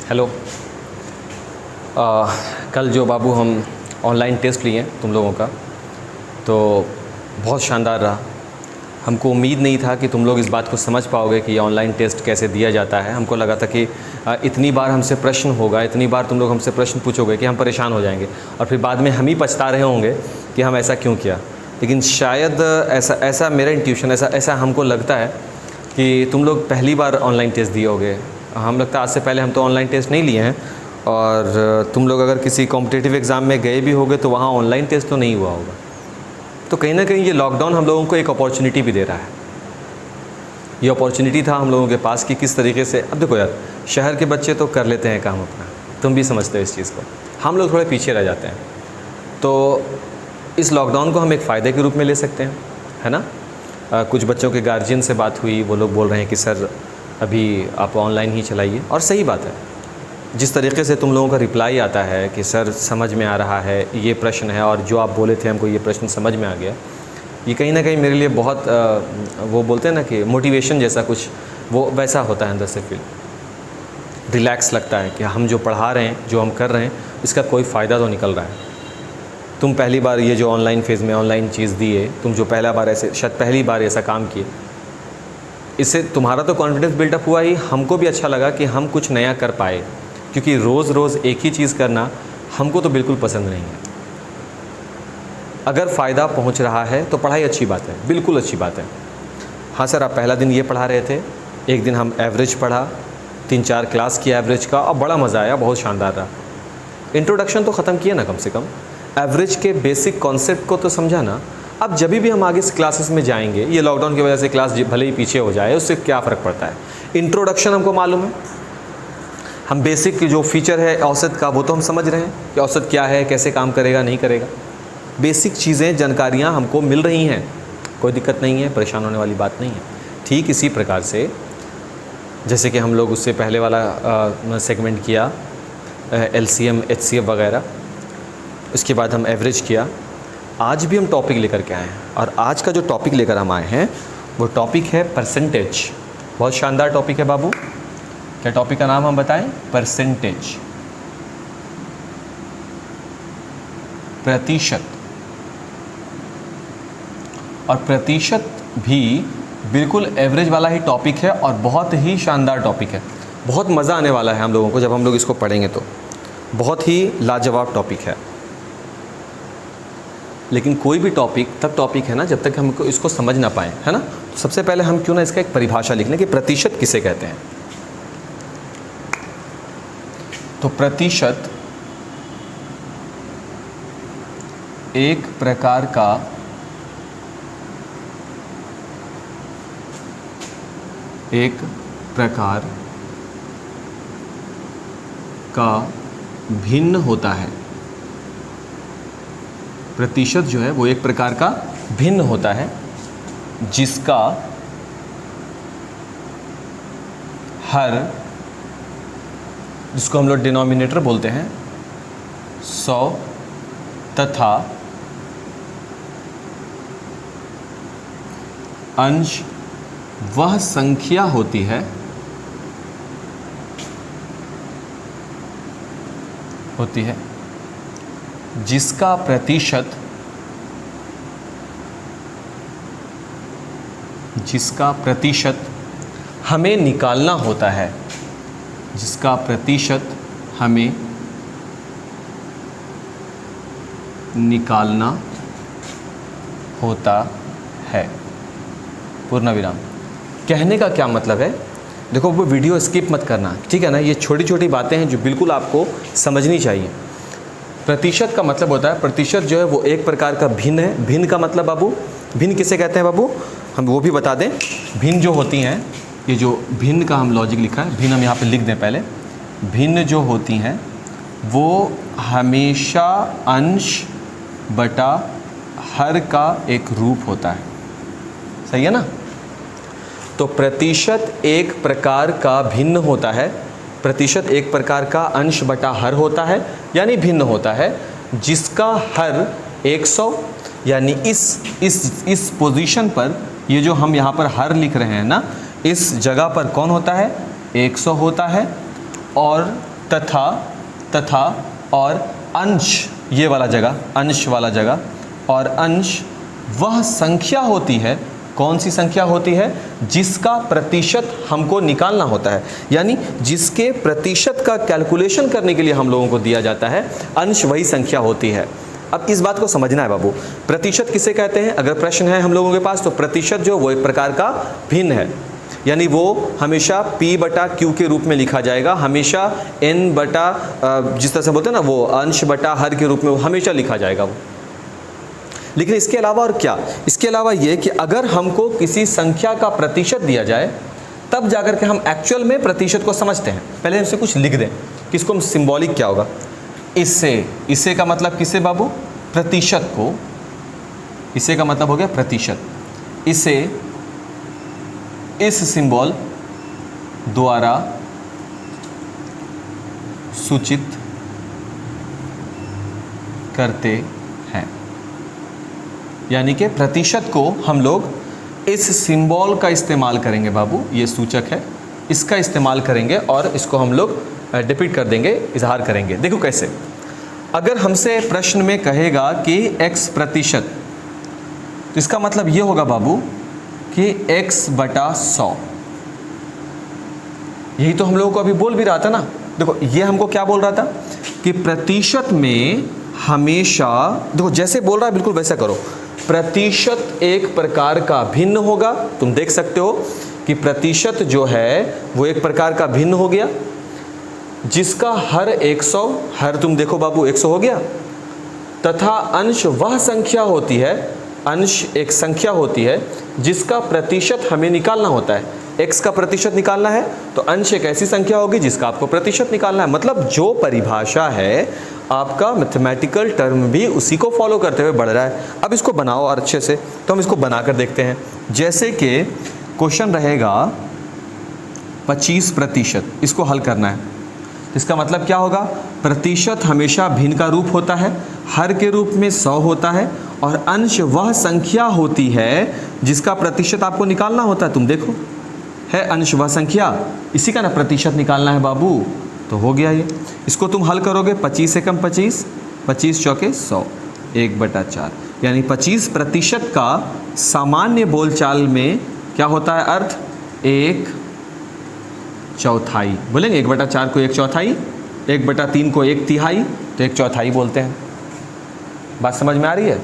Hello. कल जो बाबू हम ऑनलाइन टेस्ट लिए तुम लोगों का, तो बहुत शानदार रहा। हमको उम्मीद नहीं था कि तुम लोग इस बात को समझ पाओगे कि ऑनलाइन टेस्ट कैसे दिया जाता है। हमको लगा था कि इतनी बार हमसे प्रश्न होगा, इतनी बार तुम लोग हमसे प्रश्न पूछोगे कि हम परेशान हो जाएंगे और फिर बाद में हम ही पछता रहे होंगे कि हम ऐसा क्यों किया। लेकिन शायद ऐसा मेरा इंट्यूशन ऐसा हमको लगता है कि तुम लोग पहली बार ऑनलाइन टेस्ट दिए होगे। हम लगता है आज से पहले हम तो ऑनलाइन टेस्ट नहीं लिए हैं, और तुम लोग अगर किसी कॉम्पिटिटिव एग्ज़ाम में गए भी होगे तो वहाँ ऑनलाइन टेस्ट तो नहीं हुआ होगा। तो कहीं ना कहीं ये लॉकडाउन हम लोगों को एक अपॉर्चुनिटी भी दे रहा है। ये अपॉर्चुनिटी था हम लोगों के पास कि किस तरीके से, अब देखो यार, शहर के बच्चे तो कर लेते हैं काम अपना, तुम भी समझते हो इस चीज़ को, हम लोग थोड़े पीछे रह जाते हैं। तो इस लॉकडाउन को हम एक फ़ायदे के रूप में ले सकते हैं, है ना। कुछ बच्चों के गार्जियन से बात हुई, वो लोग बोल रहे हैं कि सर अभी आप ऑनलाइन ही चलाइए, और सही बात है। जिस तरीके से तुम लोगों का रिप्लाई आता है कि सर समझ में आ रहा है, ये प्रश्न है, और जो आप बोले थे हमको ये प्रश्न समझ में आ गया, ये कहीं ना कहीं मेरे लिए बहुत वो बोलते हैं ना कि मोटिवेशन जैसा कुछ वो वैसा होता है, अंदर से फील रिलैक्स लगता है कि हम जो पढ़ा रहे हैं, जो हम कर रहे हैं, इसका कोई फ़ायदा तो निकल रहा है। तुम पहली बार ये जो ऑनलाइन फेज़ में ऑनलाइन चीज़ दिए, तुम जो पहला बार ऐसे शायद पहली बार ऐसा काम किए, इससे तुम्हारा तो कॉन्फिडेंस बिल्डअप हुआ ही, हमको भी अच्छा लगा कि हम कुछ नया कर पाए, क्योंकि रोज़ रोज़ एक ही चीज़ करना हमको तो बिल्कुल पसंद नहीं है। अगर फ़ायदा पहुंच रहा है तो पढ़ाई अच्छी बात है, बिल्कुल अच्छी बात है। हाँ सर, आप पहला दिन ये पढ़ा रहे थे, एक दिन हम एवरेज पढ़ा, 3-4 क्लास किया एवरेज का, और बड़ा मज़ा आया, बहुत शानदार रहा। इंट्रोडक्शन तो ख़त्म किया ना, कम से कम एवरेज के बेसिक कॉन्सेप्ट को तो समझा ना। अब जब भी हम आगे क्लासेस में जाएंगे, ये लॉकडाउन की वजह से क्लास भले ही पीछे हो जाए, उससे क्या फ़र्क पड़ता है। इंट्रोडक्शन हमको मालूम है, हम बेसिक जो फीचर है औसत का वो तो हम समझ रहे हैं कि औसत क्या है, कैसे काम करेगा, नहीं करेगा। बेसिक चीज़ें, जानकारियाँ हमको मिल रही हैं, कोई दिक्कत नहीं है, परेशान होने वाली बात नहीं है। ठीक इसी प्रकार से जैसे कि हम लोग उससे पहले वाला सेगमेंट किया, LCM HCF वगैरह, उसके बाद हम एवरेज किया। आज भी हम टॉपिक लेकर के आए हैं, और आज का जो टॉपिक लेकर हम आए हैं वो टॉपिक है परसेंटेज। बहुत शानदार टॉपिक है बाबू। क्या टॉपिक का नाम हम बताएं? परसेंटेज, प्रतिशत। और प्रतिशत भी बिल्कुल एवरेज वाला ही टॉपिक है, और बहुत ही शानदार टॉपिक है। बहुत मज़ा आने वाला है हम लोगों को जब हम लोग इसको पढ़ेंगे, तो बहुत ही लाजवाब टॉपिक है। लेकिन कोई भी टॉपिक तब टॉपिक है ना जब तक हम इसको समझ ना पाएँ, है ना। सबसे पहले हम क्यों ना इसका एक परिभाषा लिख लें कि प्रतिशत किसे कहते हैं। तो प्रतिशत एक प्रकार का भिन्न होता है। प्रतिशत जो है वो एक प्रकार का भिन्न होता है, जिसको हम लोग डिनोमिनेटर बोलते हैं, 100 तथा अंश वह संख्या होती है जिसका प्रतिशत हमें निकालना होता है, जिसका प्रतिशत हमें निकालना होता है। पूर्ण विराम। कहने का क्या मतलब है, देखो वो वीडियो स्किप मत करना, ठीक है ना। ये छोटी छोटी बातें हैं जो बिल्कुल आपको समझनी चाहिए। प्रतिशत का मतलब होता है, प्रतिशत जो है वो एक प्रकार का भिन्न है। भिन्न का मतलब बाबू, भिन्न किसे कहते हैं बाबू, हम वो भी बता दें। भिन्न जो होती हैं, ये जो भिन्न का हम लॉजिक लिखा है, भिन्न हम यहाँ पे लिख दें पहले। भिन्न जो होती हैं वो हमेशा अंश बटा हर का एक रूप होता है, सही है ना। तो प्रतिशत एक प्रकार का भिन्न होता है, प्रतिशत एक प्रकार का अंश बटा हर होता है, यानी भिन्न होता है, जिसका हर 100, यानी इस पोजीशन पर, ये जो हम यहाँ पर हर लिख रहे हैं ना, इस जगह पर कौन होता है, 100 होता है, और तथा तथा और अंश, ये वाला जगह, अंश वाला जगह, और अंश वह संख्या होती है, कौन सी संख्या होती है, जिसका प्रतिशत हमको निकालना होता है, यानी जिसके प्रतिशत का कैलकुलेशन करने के लिए हम लोगों को दिया जाता है, अंश वही संख्या होती है। अब इस बात को समझना है बाबू, प्रतिशत किसे कहते हैं? अगर प्रश्न है हम लोगों के पास तो प्रतिशत जो वो एक प्रकार का भिन्न है, यानी वो हमेशा P बटा Q के रूप में लिखा जाएगा, हमेशा N बटा जिस तरह से बोलते हैं ना वो अंश बटा हर के रूप में वो हमेशा लिखा जाएगा वो। लेकिन इसके अलावा और क्या, इसके अलावा ये कि अगर हमको किसी संख्या का प्रतिशत दिया जाए तब जाकर के हम एक्चुअल में प्रतिशत को समझते हैं। पहले हमसे कुछ लिख दें कि इसको हम सिंबॉलिक क्या होगा, इससे का मतलब किससे बाबू, प्रतिशत को, इससे का मतलब हो गया प्रतिशत, इसे इस सिंबल द्वारा सूचित करते हैं, यानी कि प्रतिशत को हम लोग इस सिंबल का इस्तेमाल करेंगे बाबू, ये सूचक है, इसका इस्तेमाल करेंगे और इसको हम लोग डिपिक्ट कर देंगे, इजहार करेंगे। देखो कैसे, अगर हमसे प्रश्न में कहेगा कि x प्रतिशत, तो इसका मतलब ये होगा बाबू कि x बटा 100, यही तो हम लोगों को अभी बोल भी रहा था ना। देखो ये हमको क्या बोल रहा था कि प्रतिशत में हमेशा, देखो जैसे बोल रहा है बिल्कुल वैसा करो, प्रतिशत एक प्रकार का भिन्न होगा, तुम देख सकते हो कि प्रतिशत जो है वो एक प्रकार का भिन्न हो गया, जिसका हर 100, हर तुम देखो बाबू 100 हो गया, तथा अंश वह संख्या होती है, अंश एक संख्या होती है जिसका प्रतिशत हमें निकालना होता है। x का प्रतिशत निकालना है तो अंश एक ऐसी संख्या होगी जिसका आपको प्रतिशत निकालना है। मतलब जो परिभाषा है आपका मैथमेटिकल टर्म भी उसी को फॉलो करते हुए बढ़ रहा है। अब इसको बनाओ और अच्छे से, तो हम इसको बनाकर देखते हैं। जैसे कि क्वेश्चन रहेगा 25%, इसको हल करना है, इसका मतलब क्या होगा, प्रतिशत हमेशा भिन्न का रूप होता है, हर के रूप में 100 होता है, और अंश वह संख्या होती है जिसका प्रतिशत आपको निकालना होता है। तुम देखो है अंश वह संख्या, इसी का ना प्रतिशत निकालना है बाबू, तो हो गया ये। इसको तुम हल करोगे 25 से कम 25, 25 चौके 100, 1/4, यानी 25% का सामान्य बोलचाल में क्या होता है अर्थ, 1/4। बोलेंगे 1/4 को 1/4, 1/3 को 1/3, तो 1/4 बोलते हैं। बात समझ में आ रही है?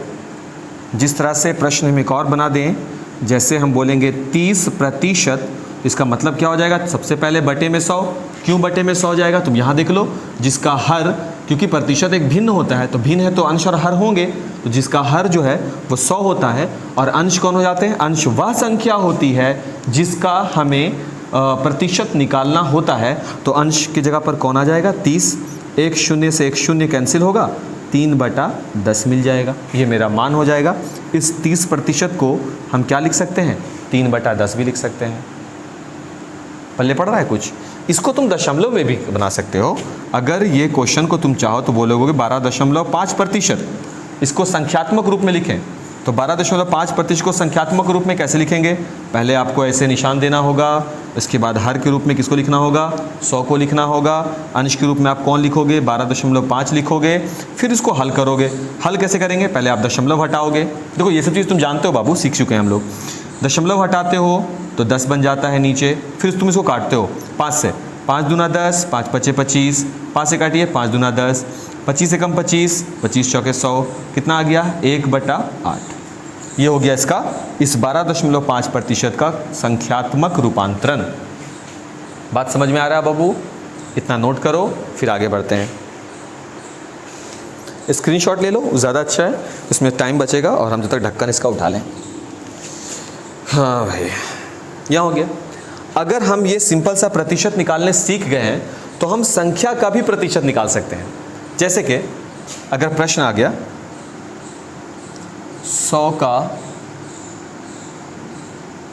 जिस तरह से प्रश्न हम एक और बना दें, जैसे हम बोलेंगे 30%, इसका मतलब क्या हो जाएगा, सबसे पहले बटे में 100, क्यों बटे में 100 जाएगा, तुम यहाँ देख लो, जिसका हर, क्योंकि प्रतिशत एक भिन्न होता है, तो भिन्न है तो अंश और हर होंगे, तो जिसका हर जो है वो 100 होता है, और अंश कौन हो जाते हैं, अंश वह संख्या होती है जिसका हमें प्रतिशत निकालना होता है। तो अंश की जगह पर कौन आ जाएगा, 30, 1 0 से 1 0 कैंसिल होगा, 3/10 मिल जाएगा, ये मेरा मान हो जाएगा। इस 30% को हम क्या लिख सकते हैं, 3/10 भी लिख सकते हैं। पल्ले पड़ रहा है कुछ? इसको तुम दशमलव में भी बना सकते हो। अगर ये क्वेश्चन को तुम चाहो तो बोलोगे 12.5%, इसको संख्यात्मक रूप में लिखें, तो 12.5% को संख्यात्मक रूप में कैसे लिखेंगे, पहले आपको ऐसे निशान देना होगा, इसके बाद हर के रूप में किसको लिखना होगा, 100 को लिखना होगा, अंश के रूप में आप कौन लिखोगे, 12.5 लिखोगे, फिर इसको हल करोगे। हल कैसे करेंगे, पहले आप दशमलव हटाओगे, देखो ये सब चीज़ तुम जानते हो बाबू, सीख चुके हैं हम लोग। दशमलव हटाते हो तो 10 बन जाता है नीचे, फिर तुम इसको काटते हो 5 से, 5 दूना 10, 5 पचे 25, 5 से काटिए 5 दूना 10, 25 से कम 25, 25 चौके 100, कितना आ गया, 1/8। ये हो गया इसका, इस 12.5% का संख्यात्मक रूपांतरण। बात समझ में आ रहा है बाबू? इतना नोट करो, फिर आगे बढ़ते हैं। स्क्रीनशॉट ले लो, ज़्यादा अच्छा है, इसमें टाइम बचेगा और हम जब तक ढक्कन इसका उठा लें। हाँ भाई, यहाँ हो गया। अगर हम ये सिंपल सा प्रतिशत निकालने सीख गए हैं तो हम संख्या का भी प्रतिशत निकाल सकते हैं। जैसे कि अगर प्रश्न आ गया 100 का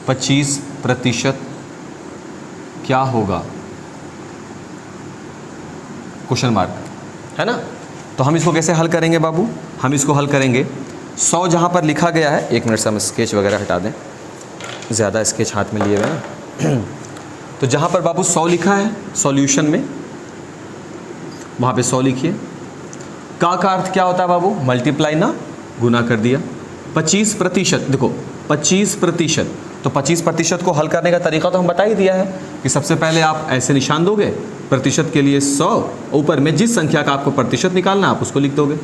25% क्या होगा, क्वेश्चन मार्क, है ना। तो हम इसको कैसे हल करेंगे बाबू, हम इसको हल करेंगे 100 जहाँ पर लिखा गया है, 1 मिनट से हम स्केच वगैरह हटा दें, ज़्यादा स्केच हाथ में लिए हुए ना। तो जहाँ पर बाबू 100 लिखा है सॉल्यूशन में, वहाँ पे 100 लिखिए। का अर्थ क्या होता है बाबू? मल्टीप्लाई ना, गुना कर दिया। 25%, देखो 25%, तो 25% को हल करने का तरीका तो हम बता ही दिया है कि सबसे पहले आप ऐसे निशान दोगे, प्रतिशत के लिए 100, ऊपर में जिस संख्या का आपको प्रतिशत निकालना आप उसको लिख दोगे।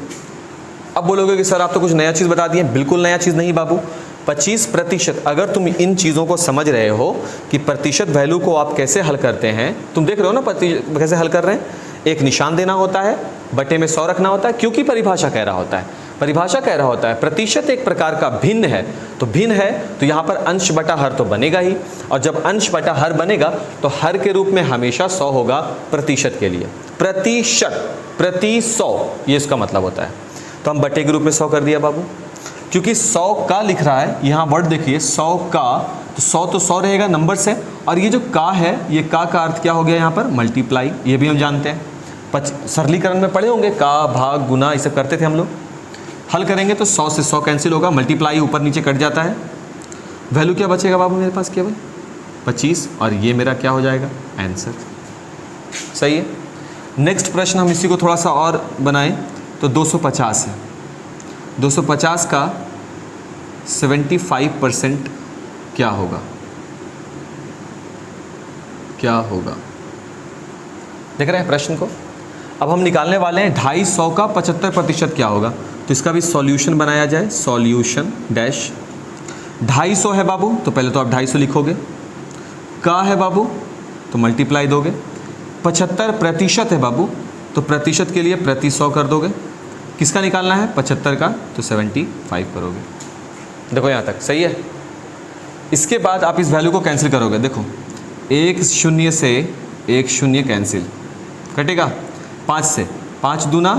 अब बोलोगे कि सर आप तो कुछ नया चीज़ बता दिए। बिल्कुल नया चीज़ नहीं बाबू। 25%, अगर तुम इन चीज़ों को समझ रहे हो कि प्रतिशत वैल्यू को आप कैसे हल करते हैं, तुम देख रहे हो ना कैसे हल कर रहे हैं। एक निशान देना होता है, बटे में 100 रखना होता है, क्योंकि परिभाषा कह रहा होता है, परिभाषा कह रहा होता है प्रतिशत एक प्रकार का भिन्न है, तो भिन्न है तो यहाँ पर अंश बटा हर तो बनेगा ही, और जब अंश बटा हर बनेगा तो हर के रूप में हमेशा 100 होगा प्रतिशत के लिए। प्रतिशत, प्रति 100, ये इसका मतलब होता है। तो हम बटे के रूप में 100 कर दिया बाबू, क्योंकि 100 का लिख रहा है, यहाँ वर्ड देखिए 100 का, तो 100 रहेगा नंबर से, और ये जो का है, ये का अर्थ क्या हो गया यहाँ पर? मल्टीप्लाई। ये भी हम जानते हैं, सरलीकरण में पढ़े होंगे, का भाग गुना ये सब करते थे हम लोग। हल करेंगे तो 100 से 100 कैंसिल होगा, मल्टीप्लाई ऊपर नीचे कट जाता है, वैल्यू क्या बचेगा बाबू मेरे पास? केवल 25, और ये मेरा क्या हो जाएगा? आंसर। सही है। नेक्स्ट प्रश्न हम इसी को थोड़ा सा और बनाएं तो 250 है। 250 का 75% क्या होगा? क्या होगा? देख रहे हैं प्रश्न को। अब हम निकालने वाले हैं 250 का 75% क्या होगा, तो इसका भी सॉल्यूशन बनाया जाए। सॉल्यूशन डैश 250 है बाबू, तो पहले तो आप 250 लिखोगे। का है बाबू, तो मल्टीप्लाई दोगे। 75% है बाबू, तो प्रतिशत के लिए प्रति 100 कर दोगे। किसका निकालना है? 75 का, तो 75 करोगे। देखो यहाँ तक सही है। इसके बाद आप इस वैल्यू को कैंसिल करोगे। देखो 1 0 से 1 0 कैंसिल, कटेगा 5 से, 5 दूना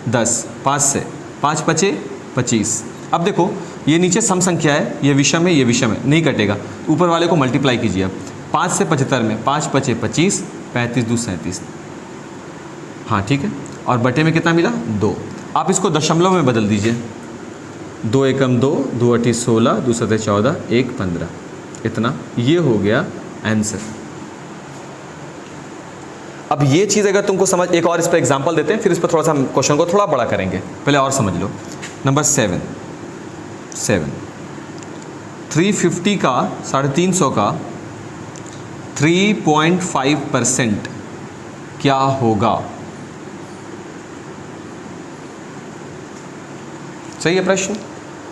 10, 5 से 5 पचे 25। अब देखो ये नीचे सम संख्या है, ये विषम है, ये विषम है, नहीं कटेगा। ऊपर वाले को मल्टीप्लाई कीजिए। अब 5 से 75 में 5 पचे 25, 35 दूँ 37। हाँ ठीक है। और बटे में कितना मिला? 2। आप इसको दशमलव में बदल दीजिए। 2 एकम 2, 2 अठी 16, 2 सते 14, 1 15, इतना। ये हो गया आंसर। अब ये चीज़ अगर तुमको समझ, एक और इस पर एग्जांपल देते हैं, फिर इस पर थोड़ा सा क्वेश्चन को थोड़ा बड़ा करेंगे, पहले और समझ लो। नंबर 7, 350 का 350 का 3.5% क्या होगा? सही है प्रश्न।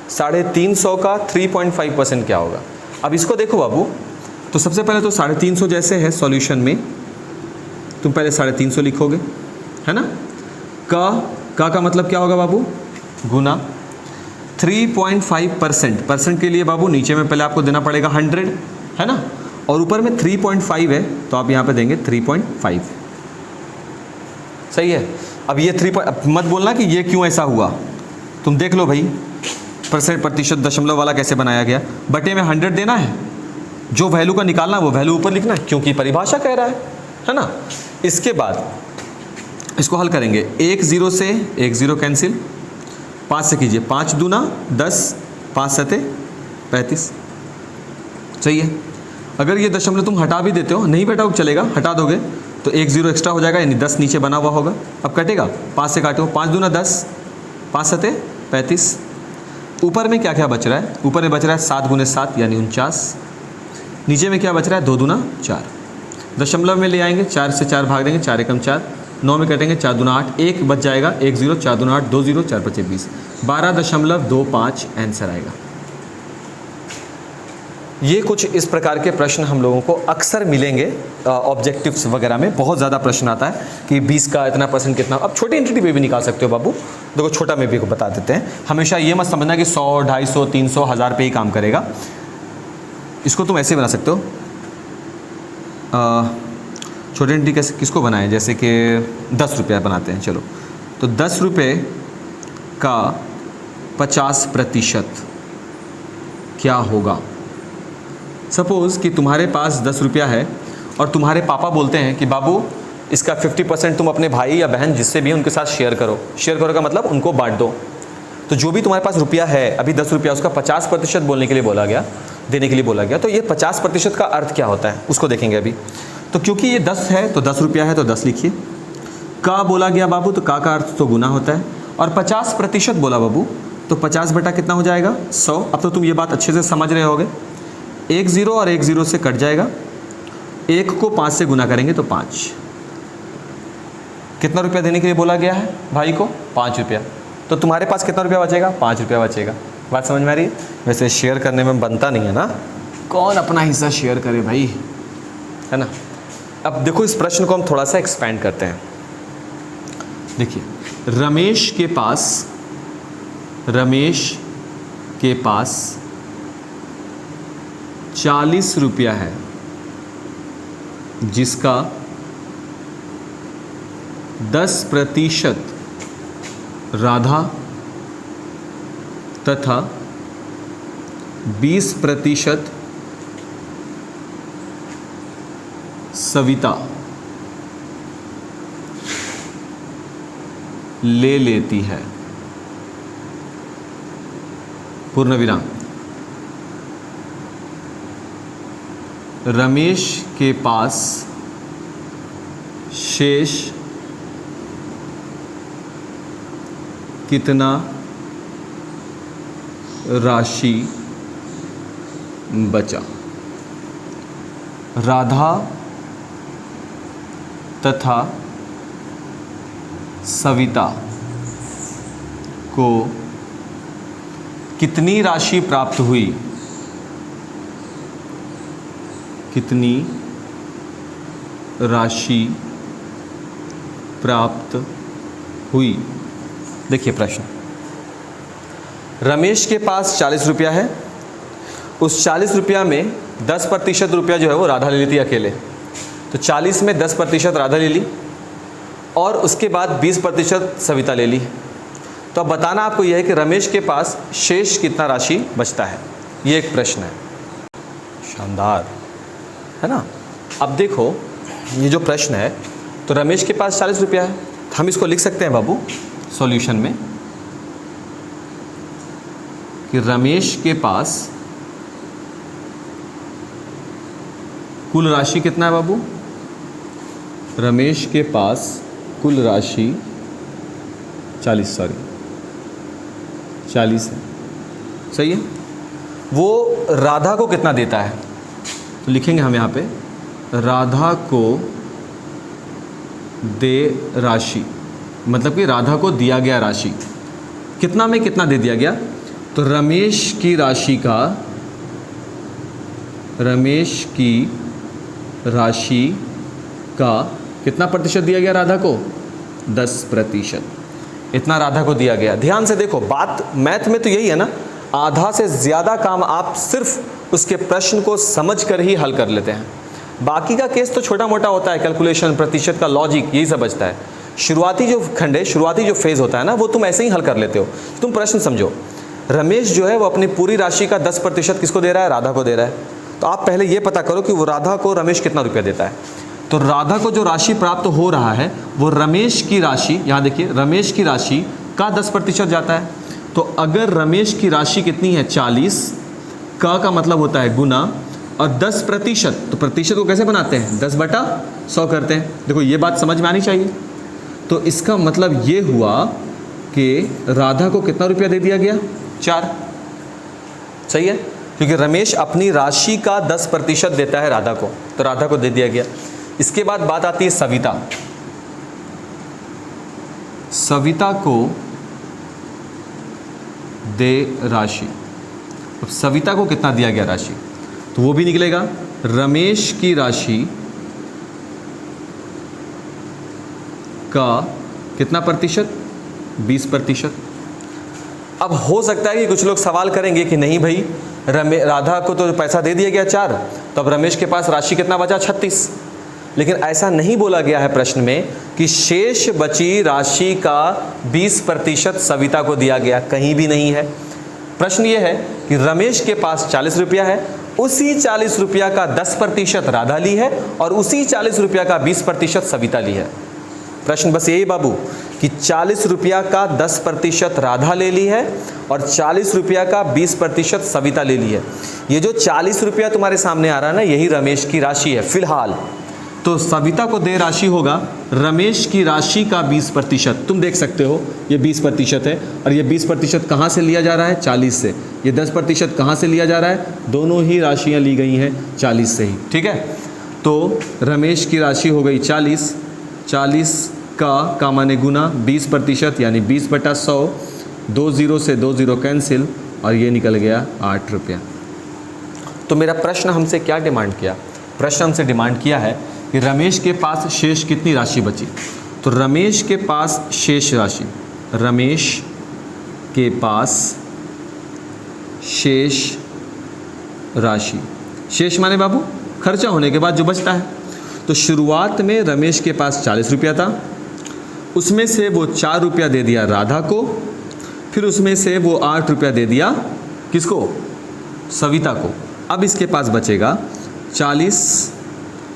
350 का 3.5% क्या होगा? अब इसको देखो बाबू, तो सबसे पहले तो 350 जैसे है सॉल्यूशन में, तुम पहले 350 लिखोगे, है ना। का मतलब क्या होगा बाबू? गुना 3.5%। परसेंट के लिए बाबू नीचे में पहले आपको देना पड़ेगा 100, है ना, और ऊपर में 3.5 है, तो आप यहाँ पे देंगे 3.5। सही है। अब ये 3, मत बोलना कि ये क्यों ऐसा हुआ, तुम देख लो भाई प्रतिशत दशमलव वाला कैसे बनाया गया। बटे में 100 देना है, जो वैल्यू का निकालना है वो वैल्यू ऊपर लिखना है, क्योंकि परिभाषा कह रहा है ना। इसके बाद इसको हल करेंगे। 1 0 से 1 0 कैंसिल, 5 से कीजिए 5 दूना 10, 5 सते 35। सही है। अगर ये दशमलव तुम हटा भी देते हो, नहीं बेटा चलेगा, हटा दोगे तो 1 0 एक्स्ट्रा हो जाएगा, यानी 10 नीचे बना हुआ होगा। अब कटेगा, 5 से काटो, 5 दूना 10, 5 सते 35। ऊपर में क्या क्या बच रहा है? ऊपर में बच रहा है 7 गुने 7 यानी 49। नीचे में क्या बच रहा है? 2 दूना 4। दशमलव में ले आएंगे, 4 से 4 भाग देंगे, 4 एकम 4, 9 में कटेंगे, 4 दूना 8, 1 बच जाएगा, 1 0, 4 दूना 8, 2 0, 4 5 20, 12.25 आंसर आएगा। ये कुछ इस प्रकार के प्रश्न हम लोगों को अक्सर मिलेंगे ऑब्जेक्टिव्स वगैरह में। बहुत ज़्यादा प्रश्न आता है कि 20 का इतना % कितना। अब छोटी एंटिटी पे भी निकाल सकते हो बाबू, देखो छोटा में भी को बता देते हैं। हमेशा ये मत समझना कि 100, 250, 300, 1000 पे ही काम करेगा। इसको तुम ऐसे बना सकते हो। छोटी एंटिटी कैसे, किसको बनाएं? जैसे कि 10 रुपया बनाते हैं, चलो। तो 10 रुपये का 50% क्या होगा? सपोज़ कि तुम्हारे पास 10 रुपया है और तुम्हारे पापा बोलते हैं कि बाबू इसका 50% तुम अपने भाई या बहन जिससे भी उनके साथ शेयर करो। शेयर करो का मतलब उनको बांट दो। तो जो भी तुम्हारे पास रुपया है, अभी 10 रुपया, उसका 50% बोलने के लिए बोला गया, देने के लिए बोला गया। तो ये 50% का अर्थ क्या होता है उसको देखेंगे अभी। तो क्योंकि ये 10 है तो 10 रुपया है तो 10 लिखिए। का बोला गया बाबू, तो का अर्थ तो गुना होता है, और 50% बोला बाबू, तो 50 बटा कितना हो जाएगा 100। अब तो तुम ये बात अच्छे से समझ रहे होगे। 1 0 और 1 0 से कट जाएगा, 1 को 5 से गुना करेंगे तो 5। कितना रुपया देने के लिए बोला गया है भाई को? 5 रुपया। तो तुम्हारे पास कितना रुपया बचेगा? 5 रुपया बचेगा। बात समझ में आ रही है? वैसे शेयर करने में बनता नहीं है ना, कौन अपना हिस्सा शेयर करे भाई, है ना। अब देखो इस प्रश्न को हम थोड़ा सा एक्सपेंड करते हैं। देखिए, रमेश के पास 40 रुपया है, जिसका 10% राधा तथा 20% सविता ले लेती है। पूर्ण विराम। रमेश के पास शेष कितना राशि बचा? राधा तथा सविता को कितनी राशि प्राप्त हुई? कितनी राशि प्राप्त हुई? देखिए प्रश्न, रमेश के पास 40 रुपया है, उस 40 रुपया में 10% रुपया जो है वो राधा ले लेती है अकेले, तो 40 में 10% राधा ले ली और उसके बाद 20% सविता ले ली। तो अब बताना आपको यह है कि रमेश के पास शेष कितना राशि बचता है, ये एक प्रश्न है। शानदार, है ना। अब देखो ये जो प्रश्न है, तो रमेश के पास 40 रुपया है, तो हम इसको लिख सकते हैं बाबू सॉल्यूशन में कि रमेश के पास कुल राशि कितना है बाबू? रमेश के पास कुल राशि 40 है, सही है। वो राधा को कितना देता है, तो लिखेंगे हम यहाँ पे राधा को दे राशि, मतलब कि राधा को दिया गया राशि कितना में कितना दे दिया गया, तो रमेश की राशि का कितना प्रतिशत दिया गया राधा को? 10%। इतना राधा को दिया गया। ध्यान से देखो, बात मैथ में तो यही है ना, आधा से ज़्यादा काम आप सिर्फ उसके प्रश्न को समझ कर ही हल कर लेते हैं। बाकी का केस तो छोटा मोटा होता है, कैलकुलेशन, प्रतिशत का लॉजिक, यही सब बचता है। शुरुआती जो खंड है, शुरुआती जो फेज़ होता है ना, वो तुम ऐसे ही हल कर लेते हो। तुम प्रश्न समझो, रमेश जो है वो अपनी पूरी राशि का 10% किसको दे रहा है? राधा को दे रहा है। तो आप पहले ये पता करो कि वो राधा को रमेश कितना रुपया देता है। तो राधा को जो राशि प्राप्त हो रहा है वो रमेश की राशि, यहाँ देखिए रमेश की राशि का 10% जाता है। तो अगर रमेश की राशि कितनी है 40, का मतलब होता है गुना, और 10%, तो प्रतिशत को कैसे बनाते हैं? 10/100 करते हैं। देखो ये बात समझ में आनी चाहिए। तो इसका मतलब ये हुआ कि राधा को कितना रुपया दे दिया गया? 4, सही है, क्योंकि रमेश अपनी राशि का 10% देता है राधा को, तो राधा को दे दिया गया। इसके बाद बात आती है सविता। सविता को दे राशि, अब सविता को कितना दिया गया राशि, तो वो भी निकलेगा रमेश की राशि का कितना प्रतिशत? 20%। अब हो सकता है कि कुछ लोग सवाल करेंगे कि नहीं भाई, राधा को तो पैसा दे दिया गया 4, तो अब रमेश के पास राशि कितना बचा? 36। लेकिन ऐसा नहीं बोला गया है प्रश्न में कि शेष बची राशि का 20% सविता को दिया गया, कहीं भी नहीं है। प्रश्न ये है कि रमेश के पास 40 रुपया है, उसी 40 रुपया का 10% राधा ली है और उसी 40 रुपया का 20% सविता ली है। प्रश्न बस यही बाबू कि 40 रुपया का 10% राधा ले ली है और 40 रुपया का 20% सविता ले ली है। ये जो 40 रुपया तुम्हारे सामने आ रहा है ना, यही रमेश की राशि है फिलहाल। तो सविता को देय राशि होगा रमेश की राशि का 20%। तुम देख सकते हो ये 20% है, और ये 20% कहाँ से लिया जा रहा है? 40 से। ये 10% कहाँ से लिया जा रहा है? दोनों ही राशियाँ ली गई हैं 40 से ही, ठीक है। तो रमेश की राशि हो गई 40, 40 का माने गुना 20% यानी 20/100, 2 0 से 2 0 कैंसिल, और ये निकल गया 8 रुपया। तो मेरा प्रश्न हमसे क्या डिमांड किया? प्रश्न हमसे डिमांड किया है कि रमेश के पास शेष कितनी राशि बची। तो रमेश के पास शेष राशि, रमेश के पास शेष राशि, शेष माने बाबू खर्चा होने के बाद जो बचता है। तो शुरुआत में रमेश के पास 40 रुपया था, उसमें से वो 4 रुपया दे दिया राधा को, फिर उसमें से वो 8 रुपया दे दिया किसको? सविता को। अब इसके पास बचेगा 40,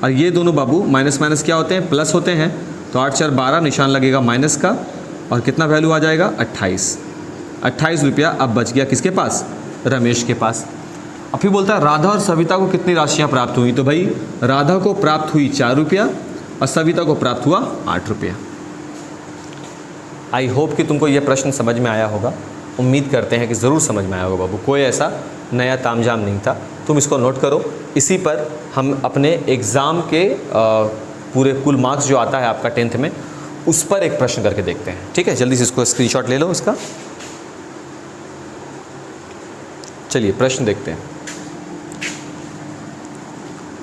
और ये दोनों बाबू माइनस माइनस क्या होते हैं? प्लस होते हैं। तो 8 4 12, निशान लगेगा माइनस का, और कितना वैल्यू आ जाएगा? 28 रुपया अब बच गया किसके पास? रमेश के पास। अब फिर बोलता है राधा और सविता को कितनी राशियाँ प्राप्त हुई? तो भाई राधा को प्राप्त हुई 4 रुपया और सविता को प्राप्त हुआ 8 रुपया। आई होप कि तुमको ये प्रश्न समझ में आया होगा। उम्मीद करते हैं कि ज़रूर समझ में आया होगा बाबू, कोई ऐसा नया तामझाम नहीं था। तुम इसको नोट करो। इसी पर हम अपने एग्ज़ाम के पूरे कुल मार्क्स जो आता है आपका 10th में, उस पर एक प्रश्न करके देखते हैं, ठीक है। जल्दी से इसको स्क्रीनशॉट ले लो इसका। चलिए प्रश्न देखते हैं।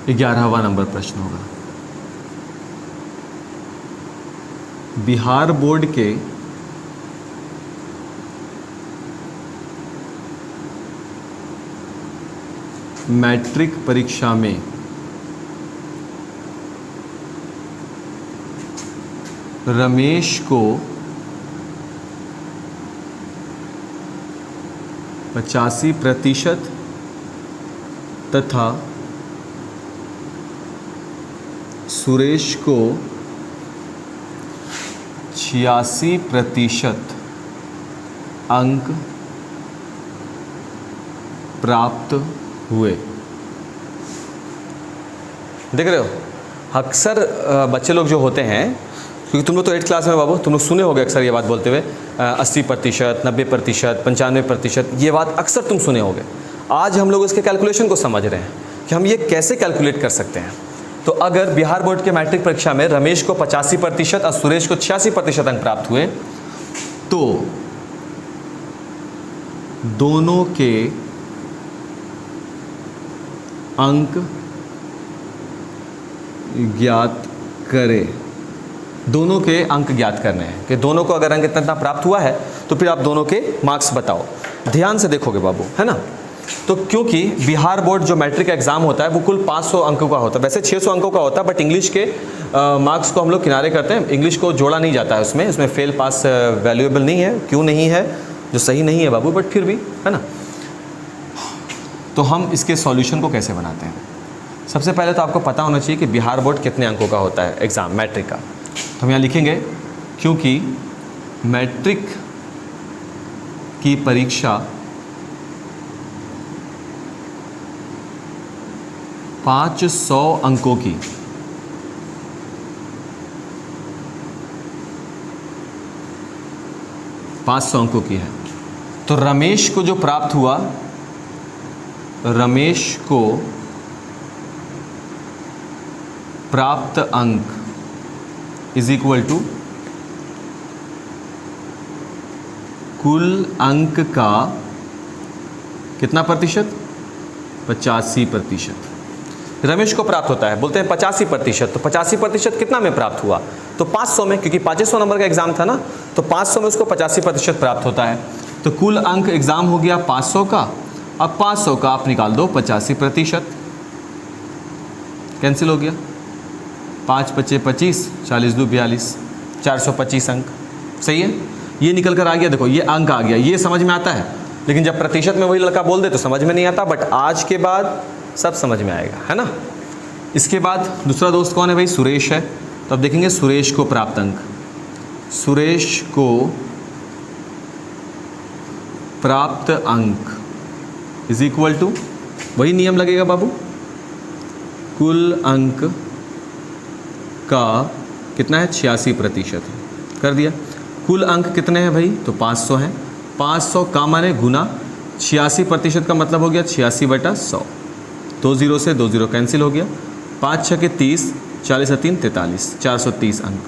11वां नंबर प्रश्न होगा। बिहार बोर्ड के मैट्रिक परीक्षा में रमेश को 85% तथा सुरेश को 86% अंक प्राप्त हुए। देख रहे हो, अक्सर बच्चे लोग जो होते हैं, क्योंकि तुम लोग तो 8th क्लास में बाबू, तुम लोग सुने होगे अक्सर ये बात बोलते हुए 80%, 90%, 95%, ये बात अक्सर तुम सुने होगे। आज हम लोग इसके कैलकुलेशन को समझ रहे हैं कि हम ये कैसे कैलकुलेट कर सकते हैं। तो अगर बिहार बोर्ड के मैट्रिक परीक्षा में रमेश को 85% और सुरेश को 86% अंक प्राप्त हुए, तो दोनों के अंक ज्ञात करें। दोनों के अंक ज्ञात करने हैं कि दोनों को अगर अंक इतना प्राप्त हुआ है तो फिर आप दोनों के मार्क्स बताओ। ध्यान से देखोगे बाबू, है ना। तो क्योंकि बिहार बोर्ड जो मैट्रिक एग्जाम होता है वो कुल 500 अंकों का होता है, वैसे 600 अंकों का होता है, बट इंग्लिश के मार्क्स को हम लोग किनारे करते हैं। इंग्लिश को जोड़ा नहीं जाता है उसमें फेल पास वैल्यूएबल नहीं है। क्यों नहीं है? जो सही नहीं है बाबू, बट फिर भी, है ना। तो हम इसके सॉल्यूशन को कैसे बनाते हैं? सबसे पहले तो आपको पता होना चाहिए कि बिहार बोर्ड कितने अंकों का होता है एग्ज़ाम मैट्रिक का। तो हम यहाँ लिखेंगे, क्योंकि मैट्रिक की परीक्षा 500 अंकों की, है। तो रमेश को जो प्राप्त हुआ, रमेश को प्राप्त अंक इज इक्वल टू कुल अंक का कितना प्रतिशत? 85%। रमेश को प्राप्त होता है, बोलते हैं 85%। तो 85% कितना में प्राप्त हुआ? तो 500 में, क्योंकि 500 नंबर का एग्जाम था ना, तो 500 में उसको 85% प्राप्त होता है। तो कुल अंक एग्जाम हो गया 500 का। अब 500 का आप निकाल दो 85%, कैंसिल हो गया। 5 × 25, 40 × 2 = 42, 425 अंक। सही है, ये निकल कर आ गया। देखो ये अंक आ गया, ये समझ में आता है। लेकिन जब प्रतिशत में वही लड़का बोल दे तो समझ में नहीं आता, बट आज के बाद सब समझ में आएगा, है ना। इसके बाद दूसरा दोस्त कौन है भाई? सुरेश है। तो अब देखेंगे सुरेश को प्राप्त अंक, सुरेश को प्राप्त अंक इज इक्वल टू, वही नियम लगेगा बाबू, कुल अंक का कितना है 86% कर दिया। कुल अंक कितने हैं भाई, तो 500 हैं। 500 का माने गुना 86% का मतलब हो गया 86/100। 2 0 से 2 0 कैंसिल हो गया। 5 6 के 30, 40 से 3 43, 430 अंक।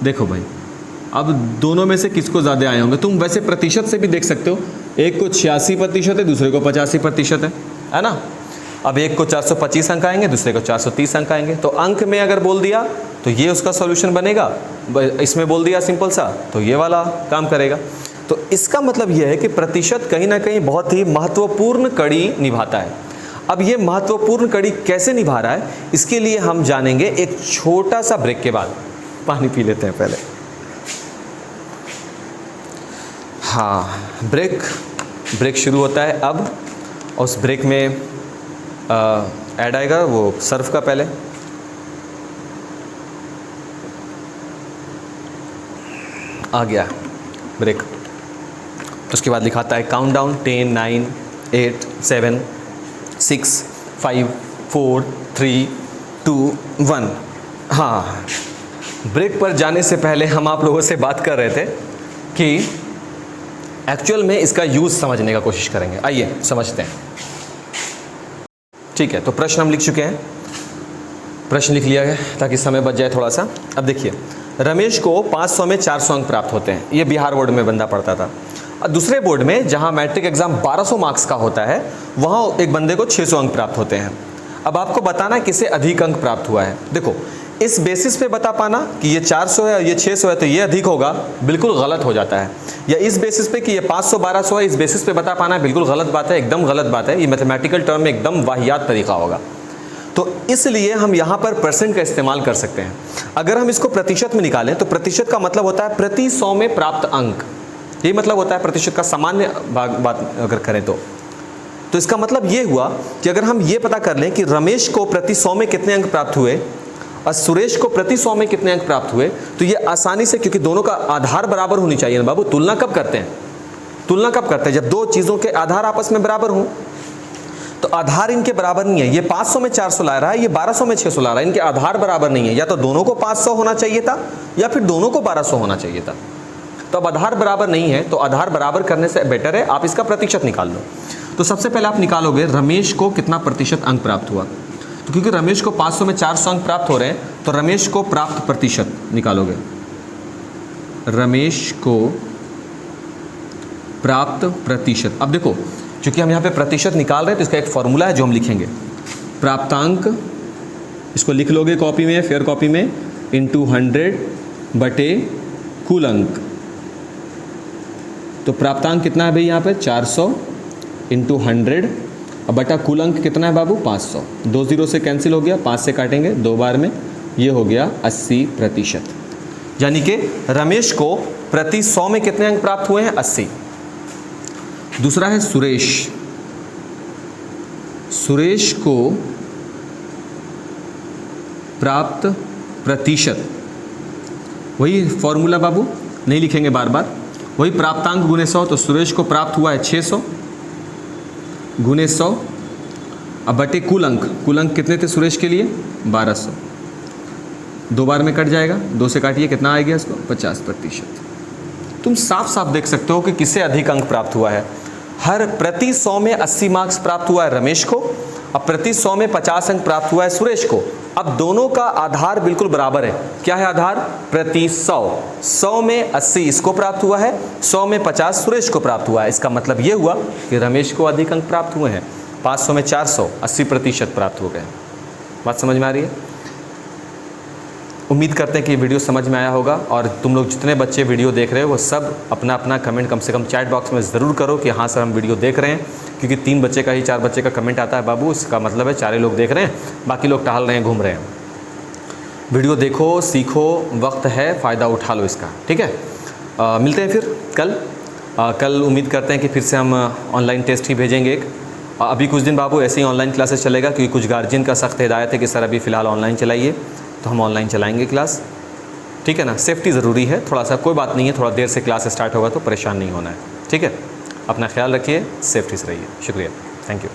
देखो भाई अब दोनों में से किसको ज़्यादा आए होंगे, तुम वैसे प्रतिशत से भी देख सकते हो, एक को 86% है, दूसरे को 85% है ना। अब एक को 425 अंक आएंगे, दूसरे को 430 अंक आएंगे। तो अंक में अगर बोल दिया तो ये उसका सॉल्यूशन बनेगा, इसमें बोल दिया सिंपल सा तो ये वाला काम करेगा। तो इसका मतलब यह है कि प्रतिशत कहीं ना कहीं बहुत ही महत्वपूर्ण कड़ी निभाता है। अब ये महत्वपूर्ण कड़ी कैसे निभा रहा है, इसके लिए हम जानेंगे एक छोटा सा ब्रेक के बाद। पानी पी लेते हैं पहले। हाँ, ब्रेक शुरू होता है अब, और उस ब्रेक में ऐड आएगा वो सर्फ का। पहले आ गया ब्रेक, उसके बाद लिखाता है काउंटडाउन 10 9 8 7 6 5 4 3 2 1। हाँ, ब्रेक पर जाने से पहले हम आप लोगों से बात कर रहे थे कि एक्चुअल में इसका यूज़ समझने का कोशिश करेंगे। आइए समझते हैं। ठीक है, तो प्रश्न हम लिख चुके हैं, प्रश्न लिख लिया है ताकि समय बच जाए थोड़ा सा। अब देखिए, रमेश को 500 में 400 अंक प्राप्त होते हैं। ये बिहार बोर्ड में बंदा पढ़ता था। और दूसरे बोर्ड में जहां मैट्रिक एग्जाम 1200 मार्क्स का होता है, वहां एक बंदे को 600 अंक प्राप्त होते हैं। अब आपको बताना है किसे अधिक अंक प्राप्त हुआ है। देखो, इस बेसिस पे बता पाना कि ये 400 है और ये 600 है तो ये अधिक होगा, बिल्कुल गलत हो जाता है। या इस बेसिस पे कि ये 500 1200 है, इस बेसिस पे बता पाना बिल्कुल गलत बात है, एकदम गलत बात है। ये मैथमेटिकल टर्म में एकदम वाहियात तरीका होगा। तो इसलिए हम यहाँ पर परसेंट का इस्तेमाल कर सकते हैं। अगर हम इसको प्रतिशत में निकालें तो प्रतिशत का मतलब होता है प्रति 100 में प्राप्त अंक। यही मतलब होता है प्रतिशत का सामान्य बात अगर करें तो इसका मतलब ये हुआ कि अगर हम ये पता कर लें कि रमेश को प्रति 100 में कितने अंक प्राप्त हुए और सुरेश को प्रति 100 में कितने अंक प्राप्त हुए, तो ये आसानी से, क्योंकि दोनों का आधार बराबर होनी चाहिए ना बाबू। तुलना कब करते हैं? तुलना कब करते हैं? जब दो चीज़ों के आधार आपस में बराबर हों। तो आधार इनके बराबर नहीं है। ये 500 में 400 ला रहा है, ये 1200 में 600 ला रहा है। इनके आधार बराबर नहीं है। या तो दोनों को 500 होना चाहिए था या फिर दोनों को 1200 होना चाहिए था। तो अब आधार बराबर नहीं है, तो आधार बराबर करने से बेटर है आप इसका प्रतिशत निकाल लो। तो सबसे पहले आप निकालोगे रमेश को कितना प्रतिशत अंक प्राप्त हुआ। तो क्योंकि रमेश को 500 में 400 अंक प्राप्त हो रहे हैं, तो रमेश को प्राप्त प्रतिशत निकालोगे। रमेश को प्राप्त प्रतिशत। अब देखो, क्योंकि हम यहाँ पे प्रतिशत निकाल रहे हैं तो इसका एक फॉर्मूला है जो हम लिखेंगे। प्राप्तांक, इसको लिख लोगे कॉपी में, फेयर कॉपी में, इंटू 100 बटे कुल अंक। तो प्राप्तांक कितना है भाई यहाँ पे 400 इंटू 100, अब बटा कुल अंक कितना है बाबू 500। 2 0 से कैंसिल हो गया, 5 से काटेंगे 2 बार में, ये हो गया 80%। यानी कि रमेश को प्रति 100 में कितने अंक प्राप्त हुए हैं 80। दूसरा है सुरेश। सुरेश को प्राप्त प्रतिशत, वही फॉर्मूला बाबू, नहीं लिखेंगे बार बार, वही प्राप्तांक गुने 100। तो सुरेश को प्राप्त हुआ है 600 गुने 100, अब बटे कुल अंक। कुल अंक कितने थे सुरेश के लिए 1200। 2 बार में कट जाएगा, 2 से काटिए, कितना आ गया इसको 50%। तुम साफ साफ देख सकते हो कि किससे अधिक अंक प्राप्त हुआ है। हर प्रति 100 में 80 मार्क्स प्राप्त हुआ है रमेश को, अब प्रति 100 में 50 अंक प्राप्त हुआ है सुरेश को। अब दोनों का आधार बिल्कुल बराबर है। क्या है आधार? प्रति 100। 100 में 80 इसको प्राप्त हुआ है, 100 में 50 सुरेश को प्राप्त हुआ है। इसका मतलब ये हुआ कि रमेश को अधिक अंक प्राप्त हुए हैं। 500 में 400, 80% प्राप्त हो गए। बात समझ में आ रही है? उम्मीद करते हैं कि वीडियो समझ में आया होगा। और तुम लोग जितने बच्चे वीडियो देख रहे हो वो सब अपना अपना कमेंट कम से कम चैट बॉक्स में ज़रूर करो कि हाँ सर हम वीडियो देख रहे हैं। क्योंकि 3 बच्चे का ही 4 बच्चे का कमेंट आता है बाबू, इसका मतलब है 4 ही लोग देख रहे हैं, बाकी लोग टहल रहे हैं, घूम रहे हैं। वीडियो देखो, सीखो, वक्त है, फ़ायदा उठा लो इसका। ठीक है, मिलते हैं फिर कल उम्मीद करते हैं कि फिर से हम ऑनलाइन टेस्ट ही भेजेंगे एक। अभी कुछ दिन बाबू ऐसे ही ऑनलाइन क्लासेस चलेगा, क्योंकि कुछ गार्जियन का सख्त हिदायत है कि सर अभी फ़िलहाल ऑनलाइन चलाइए, तो हम ऑनलाइन चलाएंगे क्लास। ठीक है ना, सेफ्टी ज़रूरी है थोड़ा सा, कोई बात नहीं है, थोड़ा देर से क्लास स्टार्ट होगा तो परेशान नहीं होना है। ठीक है, अपना ख्याल रखिए, सेफ्टी से रहिए। शुक्रिया, थैंक यू।